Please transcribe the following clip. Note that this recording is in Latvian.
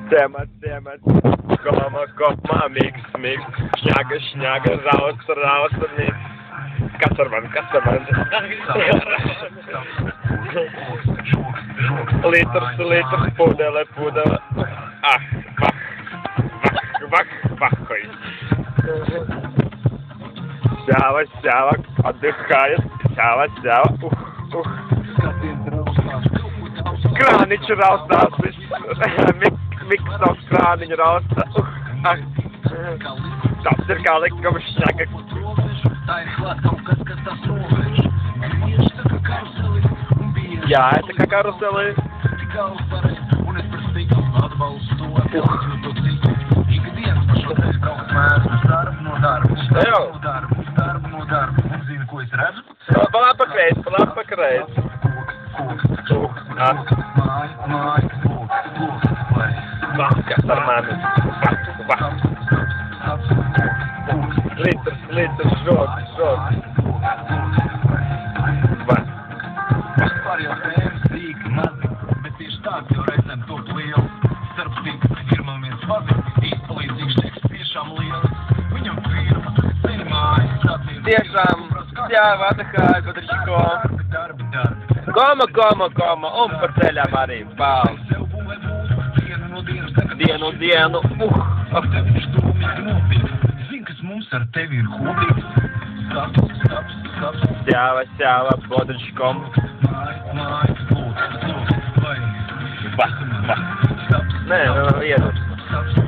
Ciemats, koma, miks, šņaga, rausta, miks. Kas ar mani? Litrs, pudele. Vahoj. Šāva, atdihājas, šāva, Krāniņš raustās, miks savs krāniņu rausta, Tas ir kā likuma šņaga. Jā, это kā karuselī. Pakreit. Kas ar mani? Litrs, žoks. Vispār jau tēmas tīk mazi, bet tieši tāds jau reizēm tot liels. Starpstīk ir man viens fazis, īstpalīdzīgs teks tiešām liels. Viņam firma, zini mājas, sacīm. Tiešām, jā, vadahāj, padaršiko. Koma, un pa ceļām arī, pāl. Dienu. Mums ar tevi ir kopīgs. Staps. Sjāva, bodriškom. Mājas, lūdzu, vai. Nē, iedu.